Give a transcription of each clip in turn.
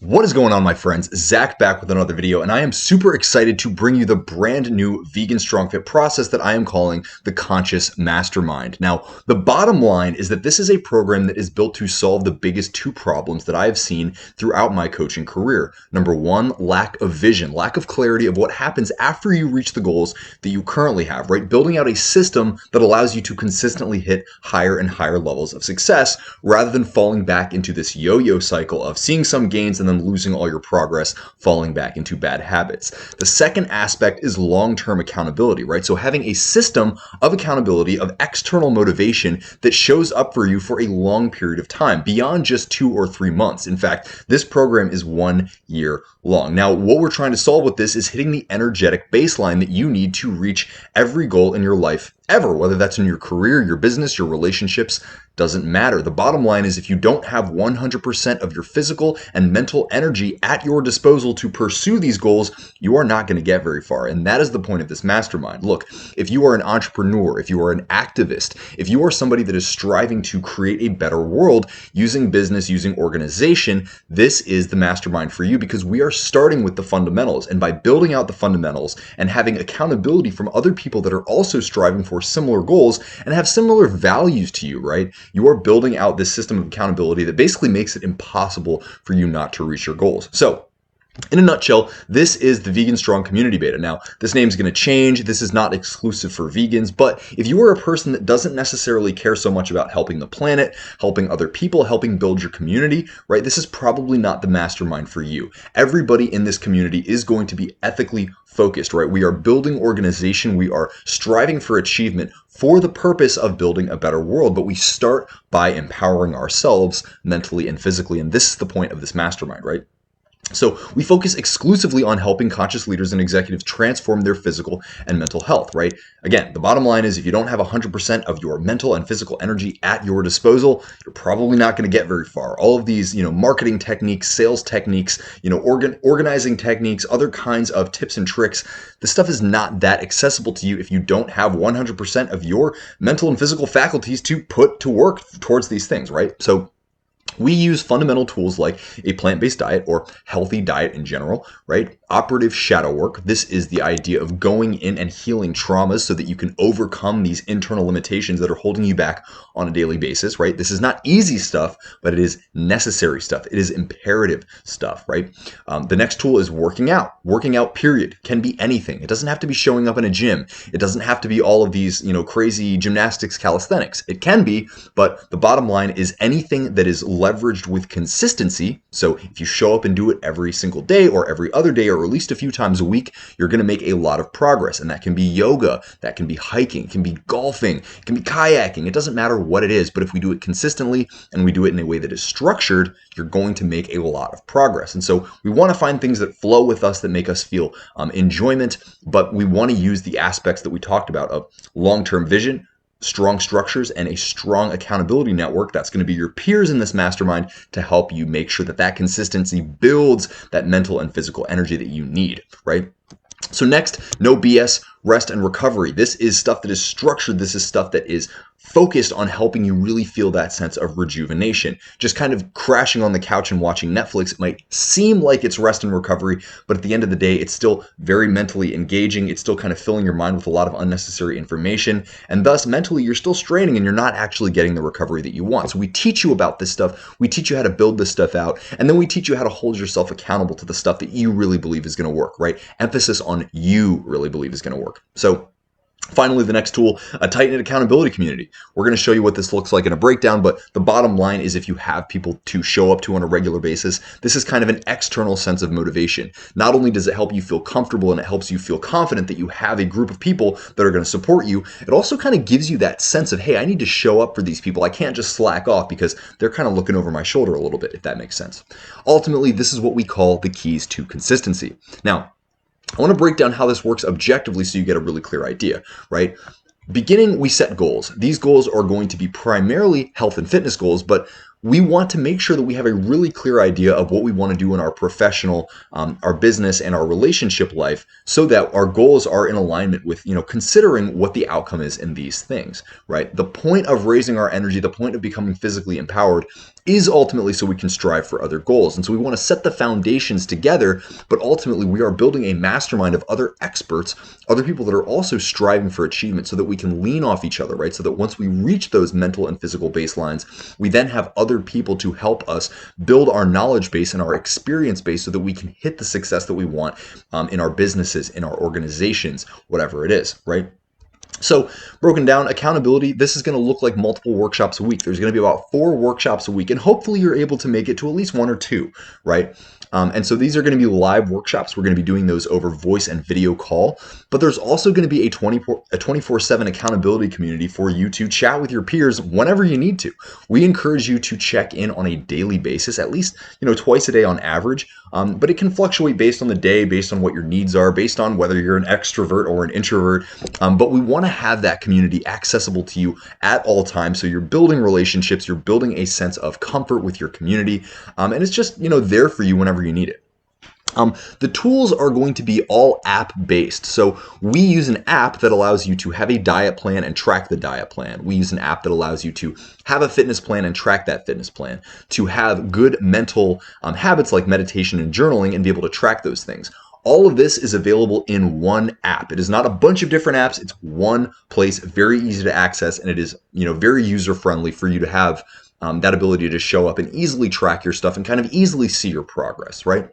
What is going on, my friends? Zach back with another video, and I am super excited to bring you the brand new vegan strong fit process that I am calling the Conscious Mastermind. Now, the bottom line is that this is a program that is built to solve the biggest two problems that I have seen throughout my coaching career. Number one, lack of vision, lack of clarity of what happens after you reach the goals that you currently have, right? Building out a system that allows you to consistently hit higher and higher levels of success rather than falling back into this yo-yo cycle of seeing some gains and then losing all your progress, falling back into bad habits. The second aspect is long-term accountability, right? So having a system of accountability, of external motivation that shows up for you for a long period of time, beyond just 2 or 3 months. In fact, this program is 1 year long. Now, what we're trying to solve with this is hitting the energetic baseline that you need to reach every goal in your life ever, whether that's in your career, your business, your relationships, doesn't matter. The bottom line is if you don't have 100% of your physical and mental energy at your disposal to pursue these goals, you are not going to get very far. And that is the point of this mastermind. Look, if you are an entrepreneur, if you are an activist, if you are somebody that is striving to create a better world using business, using organization, this is the mastermind for you because we are starting with the fundamentals. And by building out the fundamentals and having accountability from other people that are also striving for similar goals and have similar values to you, right? You are building out this system of accountability that basically makes it impossible for you not to reach your goals. So, in a nutshell, this is the Vegan Strong Community Beta. Now, this name is going to change. This is not exclusive for vegans, but if you are a person that doesn't necessarily care so much about helping the planet, helping other people, helping build your community, right, this is probably not the mastermind for you. Everybody in this community is going to be ethically focused, right? We are building organization. We are striving for achievement for the purpose of building a better world, but we start by empowering ourselves mentally and physically, and this is the point of this mastermind, right? So we focus exclusively on helping conscious leaders and executives transform their physical and mental health, right? Again, the bottom line is if you don't have 100% of your mental and physical energy at your disposal, you're probably not going to get very far. All of these, marketing techniques, sales techniques, organizing techniques, other kinds of tips and tricks, this stuff is not that accessible to you if you don't have 100% of your mental and physical faculties to put to work towards these things, right? So we use fundamental tools like a plant-based diet or healthy diet in general, right? Operative shadow work. This is the idea of going in and healing traumas so that you can overcome these internal limitations that are holding you back on a daily basis, right? This is not easy stuff, but it is necessary stuff. It is imperative stuff, right? The next tool is working out. Working out, period. Can be anything. It doesn't have to be showing up in a gym. It doesn't have to be all of these, crazy gymnastics, calisthenics. It can be, but the bottom line is anything that is leveraged with consistency. So if you show up and do it every single day or every other day or at least a few times a week, you're going to make a lot of progress. And that can be yoga, that can be hiking, it can be golfing, it can be kayaking. It doesn't matter what it is, but if we do it consistently and we do it in a way that is structured, you're going to make a lot of progress. And so we want to find things that flow with us, that make us feel enjoyment, but we want to use the aspects that we talked about of long-term vision, strong structures, and a strong accountability network. That's going to be your peers in this mastermind to help you make sure that that consistency builds that mental and physical energy that you need, right? So next, no BS, rest and recovery. This is stuff that is structured. This is stuff that is focused on helping you really feel that sense of rejuvenation. Just kind of crashing on the couch and watching Netflix, it might seem like it's rest and recovery, but at the end of the day, it's still very mentally engaging. It's still kind of filling your mind with a lot of unnecessary information. And thus, mentally, you're still straining and you're not actually getting the recovery that you want. So we teach you about this stuff. We teach you how to build this stuff out. And then we teach you how to hold yourself accountable to the stuff that you really believe is going to work, right? Emphasis on you really believe is going to work. So finally, the next tool, a tight-knit accountability community. We're going to show you what this looks like in a breakdown, but the bottom line is if you have people to show up to on a regular basis, this is kind of an external sense of motivation. Not only does it help you feel comfortable and it helps you feel confident that you have a group of people that are going to support you, it also kind of gives you that sense of, hey, I need to show up for these people. I can't just slack off because they're kind of looking over my shoulder a little bit, if that makes sense. Ultimately, this is what we call the keys to consistency. Now, I want to break down how this works objectively so you get a really clear idea, right? Beginning, we set goals. These goals are going to be primarily health and fitness goals, but we want to make sure that we have a really clear idea of what we want to do in our professional, our business, and our relationship life, so that our goals are in alignment with, considering what the outcome is in these things, right? The point of raising our energy, the point of becoming physically empowered, is ultimately so we can strive for other goals. And so we want to set the foundations together, but ultimately we are building a mastermind of other experts, other people that are also striving for achievement, so that we can lean off each other, right? So that once we reach those mental and physical baselines, we then have other people to help us build our knowledge base and our experience base, so that we can hit the success that we want in our businesses, in our organizations, whatever it is, right? So broken down, accountability, this is going to look like multiple workshops a week. There's going to be about 4 workshops a week, and hopefully you're able to make it to at least 1 or 2, right? And so these are going to be live workshops. We're going to be doing those over voice and video call, but there's also going to be a 24/7 accountability community for you to chat with your peers whenever you need to. We encourage you to check in on a daily basis, at least, twice a day on average. But it can fluctuate based on the day, based on what your needs are, based on whether you're an extrovert or an introvert. But we want to have that community accessible to you at all times. So you're building relationships, you're building a sense of comfort with your community, and it's just, there for you whenever you need it. The tools are going to be all app-based. So we use an app that allows you to have a diet plan and track the diet plan. We use an app that allows you to have a fitness plan and track that fitness plan, to have good mental habits like meditation and journaling and be able to track those things. All of this is available in one app. It is not a bunch of different apps. It's one place, very easy to access, and it is, very user-friendly for you to have that ability to show up and easily track your stuff and kind of easily see your progress, right?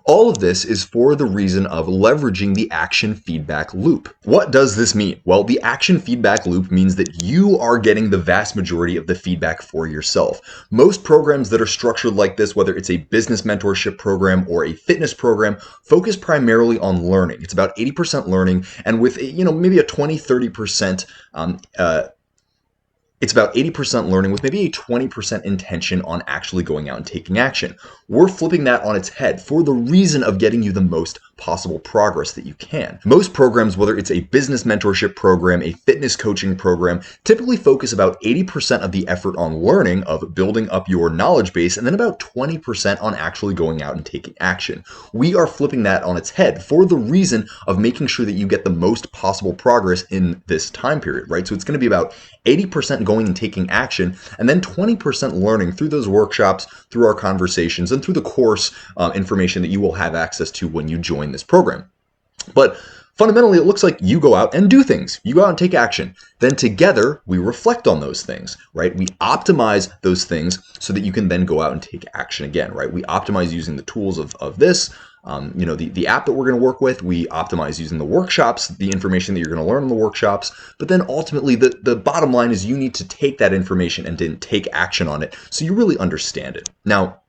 All of this is for the reason of leveraging the action feedback loop. What does this mean? Well, the action feedback loop means that you are getting the vast majority of the feedback for yourself. Most programs that are structured like this, whether it's a business mentorship program or a fitness program, focus primarily on learning. It's about 80% learning, and with maybe a 20-30% it's about 80% learning with maybe a 20% intention on actually going out and taking action. We're flipping that on its head for the reason of getting you the most possible progress that you can. Most programs, whether it's a business mentorship program, a fitness coaching program, typically focus about 80% of the effort on learning, of building up your knowledge base, and then about 20% on actually going out and taking action. We are flipping that on its head for the reason of making sure that you get the most possible progress in this time period, right? So it's going to be about 80% going and taking action, and then 20% learning through those workshops, through our conversations, and through the course information that you will have access to when you join this program. But fundamentally, it looks like you go out and do things. You go out and take action. Then together, we reflect on those things, right? We optimize those things so that you can then go out and take action again, right? We optimize using the tools of this, the app that we're going to work with. We optimize using the workshops, the information that you're going to learn in the workshops. But then ultimately, the bottom line is you need to take that information and then take action on it so you really understand it. Now,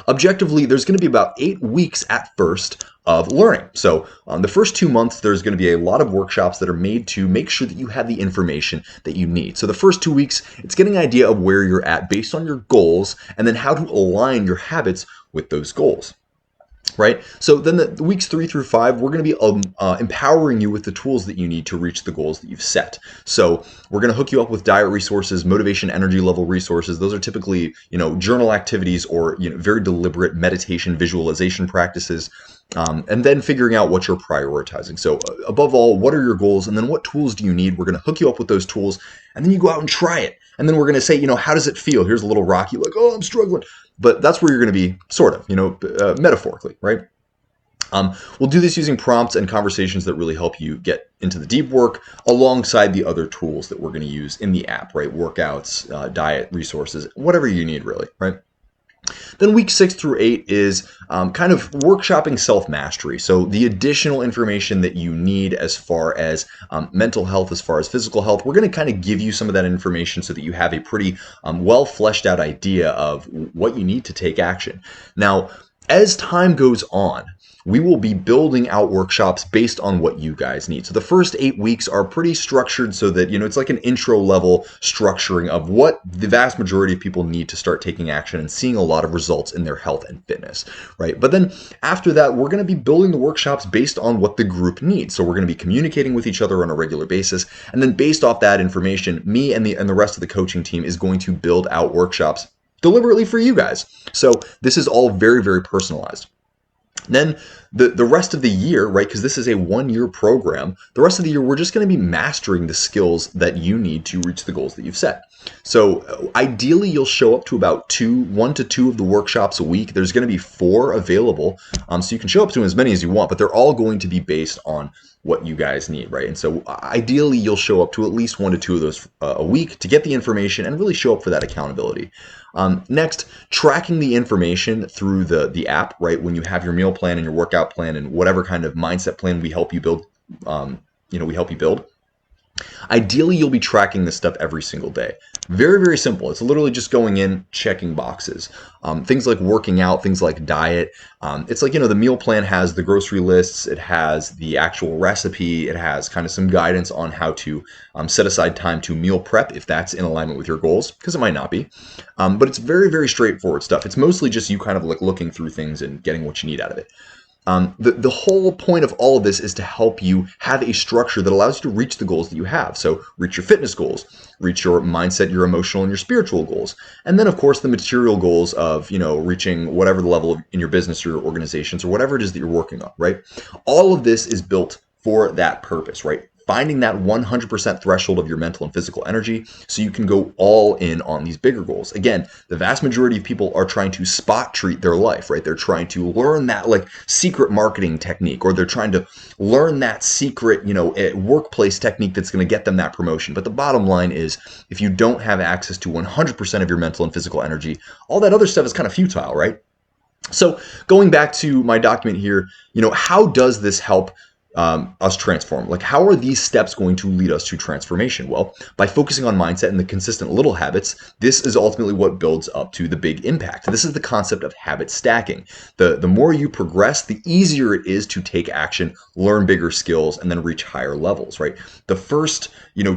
objectively, there's going to be about 8 weeks at first of learning. So the first 2 months, there's going to be a lot of workshops that are made to make sure that you have the information that you need. So the first 2 weeks, it's getting an idea of where you're at based on your goals, and then how to align your habits with those goals. Right? So then the weeks 3 through 5, we're going to be empowering you with the tools that you need to reach the goals that you've set. So we're going to hook you up with diet resources, motivation, energy level resources. Those are typically, journal activities or, very deliberate meditation visualization practices. And then figuring out what you're prioritizing. So above all, what are your goals? And then what tools do you need? We're going to hook you up with those tools, and then you go out and try it. And then we're going to say, how does it feel? Here's a little rocky, like, oh, I'm struggling. But that's where you're going to be, sort of, metaphorically, right? We'll do this using prompts and conversations that really help you get into the deep work alongside the other tools that we're going to use in the app, right? Workouts, diet resources, whatever you need, really, right? Then week 6 through 8 is kind of workshopping self-mastery. So the additional information that you need as far as mental health, as far as physical health, we're going to kind of give you some of that information so that you have a pretty well fleshed out idea of what you need to take action. Now, As time goes on, we will be building out workshops based on what you guys need. So the first 8 weeks are pretty structured so that, it's like an intro level structuring of what the vast majority of people need to start taking action and seeing a lot of results in their health and fitness, right? But then after that, we're going to be building the workshops based on what the group needs. So we're going to be communicating with each other on a regular basis. And then based off that information, me and the rest of the coaching team is going to build out workshops deliberately for you guys. So this is all very, very personalized. Then the rest of the year, right, because this is a 1-year program, the rest of the year, we're just going to be mastering the skills that you need to reach the goals that you've set. So ideally, you'll show up to about 1 to 2 of the workshops a week. There's going to be 4 available. So you can show up to as many as you want, but they're all going to be based on what you guys need, right? And so ideally, you'll show up to at least 1 to 2 of those a week to get the information and really show up for that accountability. Next, tracking the information through the app, right? When you have your meal plan and your workout plan and whatever kind of mindset plan we help you build, Ideally, you'll be tracking this stuff every single day. Very, very simple. It's literally just going in, checking boxes. Things like working out, things like diet. It's like, the meal plan has the grocery lists. It has the actual recipe. It has kind of some guidance on how to set aside time to meal prep if that's in alignment with your goals, because it might not be. But it's very, very straightforward stuff. It's mostly just you kind of like looking through things and getting what you need out of it. The whole point of all of this is to help you have a structure that allows you to reach the goals that you have. So reach your fitness goals, reach your mindset, your emotional, and your spiritual goals. And then, of course, the material goals of, reaching whatever the level in your business or your organizations or whatever it is that you're working on, right? All of this is built for that purpose, right? Finding that 100% threshold of your mental and physical energy so you can go all in on these bigger goals. Again, the vast majority of people are trying to spot treat their life, right? They're trying to learn that like secret marketing technique, or they're trying to learn that secret, workplace technique that's going to get them that promotion. But the bottom line is, if you don't have access to 100% of your mental and physical energy, all that other stuff is kind of futile, right? So going back to my document here, how does this help us transform? Like, how are these steps going to lead us to transformation? Well, by focusing on mindset and the consistent little habits, this is ultimately what builds up to the big impact. This is the concept of habit stacking. The more you progress, the easier it is to take action, learn bigger skills, and then reach higher levels, right? The first,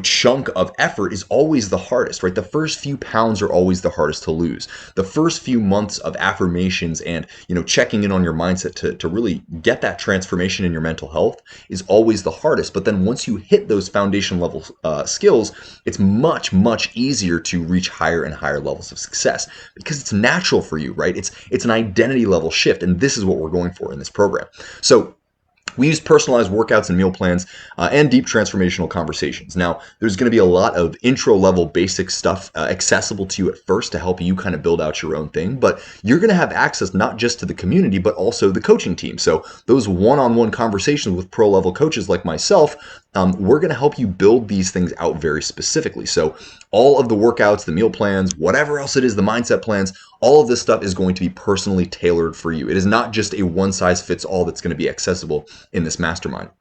chunk of effort is always the hardest, right? The first few pounds are always the hardest to lose. The first few months of affirmations and, checking in on your mindset to really get that transformation in your mental health is always the hardest. But then once you hit those foundation level skills, it's much, much easier to reach higher and higher levels of success because it's natural for you, right? It's an identity level shift. And this is what we're going for in this program. So we use personalized workouts and meal plans and deep transformational conversations. Now, there's going to be a lot of intro level basic stuff accessible to you at first to help you kind of build out your own thing, but you're going to have access not just to the community, but also the coaching team. So those one-on-one conversations with pro level coaches like myself, we're going to help you build these things out very specifically. So all of the workouts, the meal plans, whatever else it is, the mindset plans, all of this stuff is going to be personally tailored for you. It is not just a one-size-fits-all that's going to be accessible in this mastermind.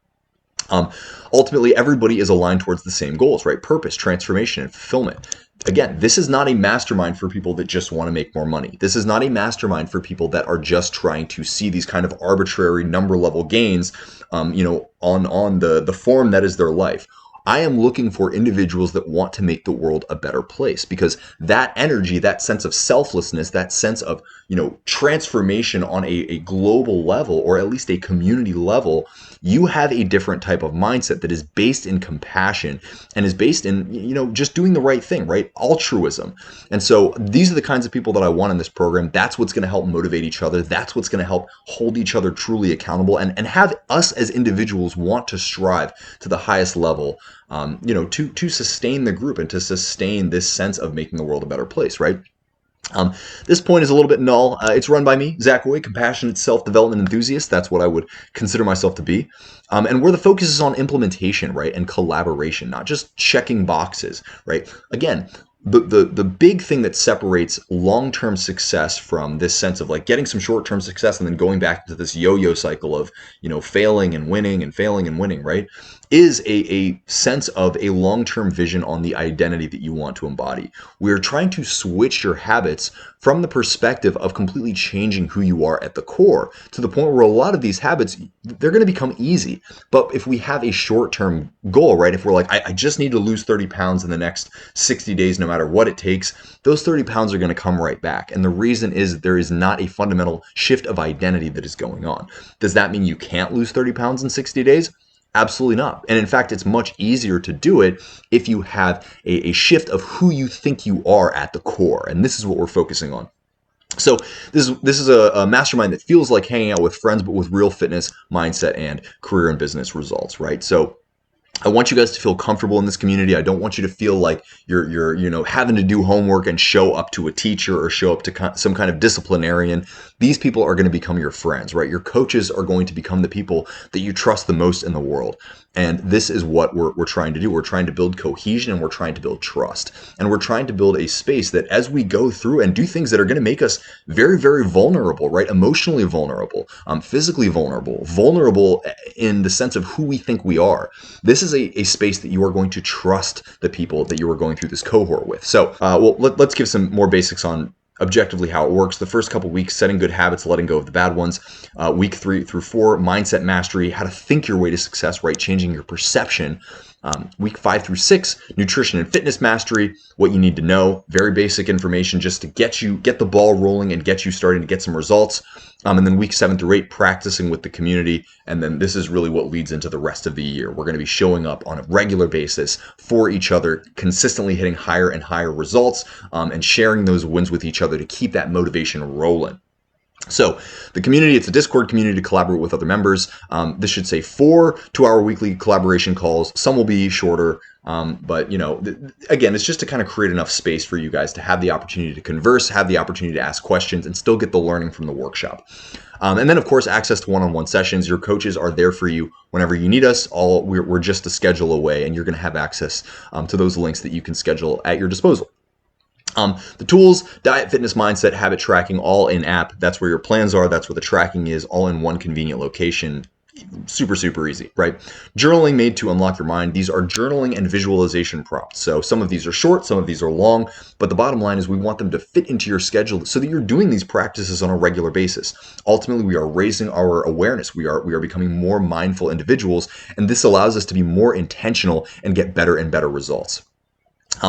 Ultimately, everybody is aligned towards the same goals, right? Purpose, transformation, and fulfillment. Again, this is not a mastermind for people that just want to make more money. This is not a mastermind for people that are just trying to see these kind of arbitrary number level gains, on the form that is their life. I am looking for individuals that want to make the world a better place, because that energy, that sense of selflessness, that sense of, transformation on a global level, or at least a community level, you have a different type of mindset that is based in compassion and is based in, just doing the right thing, right? Altruism. And so these are the kinds of people that I want in this program. That's what's going to help motivate each other. That's what's going to help hold each other truly accountable and have us as individuals want to strive to the highest level, to sustain the group and to sustain this sense of making the world a better place, right? This point is a little bit null. It's run by me, Zach Hoy, compassionate self-development enthusiast. That's what I would consider myself to be. And where the focus is on implementation, right, and collaboration, not just checking boxes, right? Again, the big thing that separates long-term success from this sense of like getting some short-term success and then going back to this yo-yo cycle of, failing and winning and failing and winning, right? Is a sense of a long-term vision on the identity that you want to embody. We're trying to switch your habits from the perspective of completely changing who you are at the core to the point where a lot of these habits, they're going to become easy. But if we have a short-term goal, right? If we're like, I just need to lose 30 pounds in the next 60 days, no matter what it takes, those 30 pounds are going to come right back. And the reason is there is not a fundamental shift of identity that is going on. Does that mean you can't lose 30 pounds in 60 days? Absolutely not. And in fact, it's much easier to do it if you have a shift of who you think you are at the core. And this is what we're focusing on. So this is a mastermind that feels like hanging out with friends, but with real fitness, mindset, and career and business results, right? So I want you guys to feel comfortable in this community. I don't want you to feel like you're having to do homework and show up to a teacher or show up to some kind of disciplinarian. These people are going to become your friends, right? Your coaches are going to become the people that you trust the most in the world. And this is what we're trying to do. We're trying to build cohesion and we're trying to build trust. And we're trying to build a space that as we go through and do things that are going to make us very, very vulnerable, right? Emotionally vulnerable, physically vulnerable in the sense of who we think we are. This is a space that you are going to trust the people that you are going through this cohort with. So, let's give some more basics on objectively how it works. The first couple weeks, setting good habits, letting go of the bad ones. Week 3 through 4, mindset mastery, how to think your way to success, right? Changing your perception. Week 5 through 6, nutrition and fitness mastery, what you need to know, very basic information just to get the ball rolling and get you starting to get some results. And then week 7 through 8, practicing with the community. And then this is really what leads into the rest of the year. We're going to be showing up on a regular basis for each other, consistently hitting higher and higher results, and sharing those wins with each other to keep that motivation rolling. So the community, it's a Discord community to collaborate with other members. This should say 4 2-hour weekly collaboration calls. Some will be shorter, but again, it's just to kind of create enough space for you guys to have the opportunity to converse, have the opportunity to ask questions, and still get the learning from the workshop. And then, of course, access to one-on-one sessions. Your coaches are there for you whenever you need us. We're just a schedule away, and you're going to have access to those links that you can schedule at your disposal. The tools, diet, fitness, mindset, habit tracking, all in app. That's where your plans are. That's where the tracking is, all in one convenient location. Super, super easy, right? Journaling made to unlock your mind. These are journaling and visualization prompts. So some of these are short, some of these are long, but the bottom line is we want them to fit into your schedule so that you're doing these practices on a regular basis. Ultimately, we are raising our awareness. We are becoming more mindful individuals, and this allows us to be more intentional and get better and better results.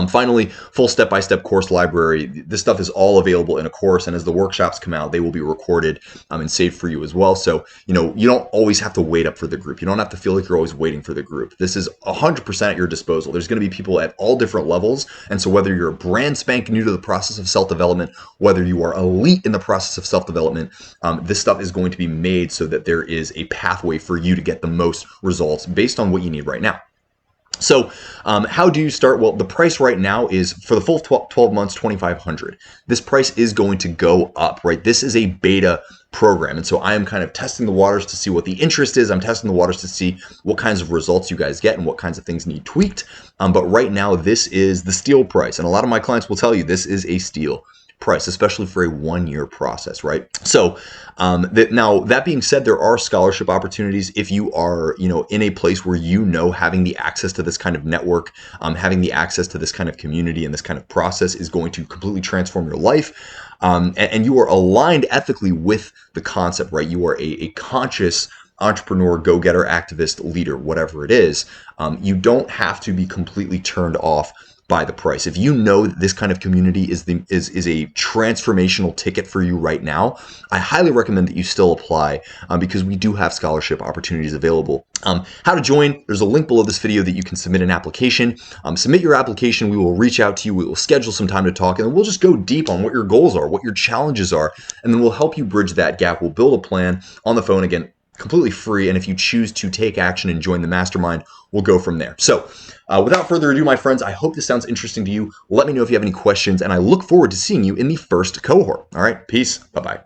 Finally, full step-by-step course library. This stuff is all available in a course, and as the workshops come out, they will be recorded and saved for you as well. So, you don't always have to wait up for the group. You don't have to feel like you're always waiting for the group. This is 100% at your disposal. There's going to be people at all different levels, and so whether you're brand spanking new to the process of self-development, whether you are elite in the process of self-development, this stuff is going to be made so that there is a pathway for you to get the most results based on what you need right now. So how do you start? Well, the price right now is for the full 12 months, $2,500. This price is going to go up, right? This is a beta program. And so I am kind of testing the waters to see what the interest is. I'm testing the waters to see what kinds of results you guys get and what kinds of things need tweaked. But right now, this is the steal price. And a lot of my clients will tell you this is a steal price, especially for a 1-year process, right? So now that being said, there are scholarship opportunities if you are, in a place where having the access to this kind of network, having the access to this kind of community and this kind of process is going to completely transform your life. And you are aligned ethically with the concept, right? You are a conscious entrepreneur, go-getter, activist, leader, whatever it is. You don't have to be completely turned off by the price. If you know that this kind of community is a transformational ticket for you right now, I highly recommend that you still apply because we do have scholarship opportunities available. How to join, there's a link below this video that you can submit an application. Submit your application, we will reach out to you, we will schedule some time to talk, and then we'll just go deep on what your goals are, what your challenges are, and then we'll help you bridge that gap. We'll build a plan on the phone, again, completely free, and if you choose to take action and join the mastermind, we'll go from there. So without further ado, my friends, I hope this sounds interesting to you. Let me know if you have any questions, and I look forward to seeing you in the first cohort. All right, peace. Bye-bye.